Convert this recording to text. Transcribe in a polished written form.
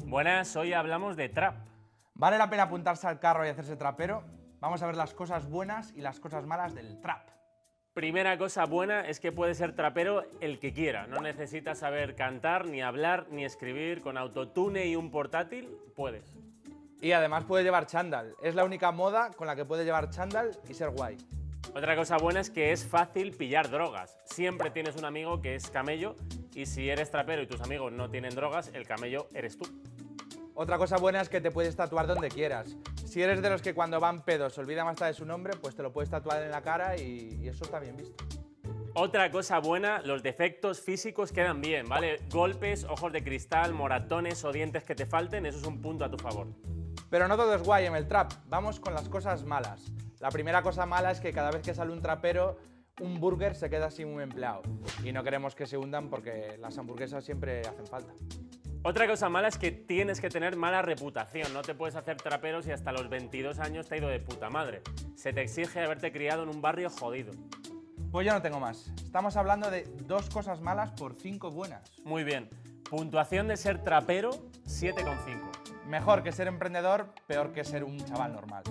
Buenas, hoy hablamos de trap. ¿Vale la pena apuntarse al carro y hacerse trapero? Vamos a ver las cosas buenas y las cosas malas del trap. Primera cosa buena es que puede ser trapero el que quiera. No necesitas saber cantar, ni hablar, ni escribir. Con autotune y un portátil, puedes. Y además puedes llevar chándal. Es la única moda con la que puedes llevar chándal y ser guay. Otra cosa buena es que es fácil pillar drogas. Siempre tienes un amigo que es camello y si eres trapero y tus amigos no tienen drogas, el camello eres tú. Otra cosa buena es que te puedes tatuar donde quieras. Si eres de los que cuando van pedos se olvidan hasta de su nombre, pues te lo puedes tatuar en la cara y eso está bien visto. Otra cosa buena, los defectos físicos quedan bien, ¿vale? Golpes, ojos de cristal, moratones o dientes que te falten, eso es un punto a tu favor. Pero no todo es guay en el trap. Vamos con las cosas malas. La primera cosa mala es que cada vez que sale un trapero, un burger se queda sin un empleado. Y no queremos que se hundan porque las hamburguesas siempre hacen falta. Otra cosa mala es que tienes que tener mala reputación. No te puedes hacer trapero si hasta los 22 años te ha ido de puta madre. Se te exige haberte criado en un barrio jodido. Pues yo no tengo más. Estamos hablando de 2 cosas malas por 5 buenas. Muy bien. Puntuación de ser trapero, 7,5. Mejor que ser emprendedor, peor que ser un chaval normal.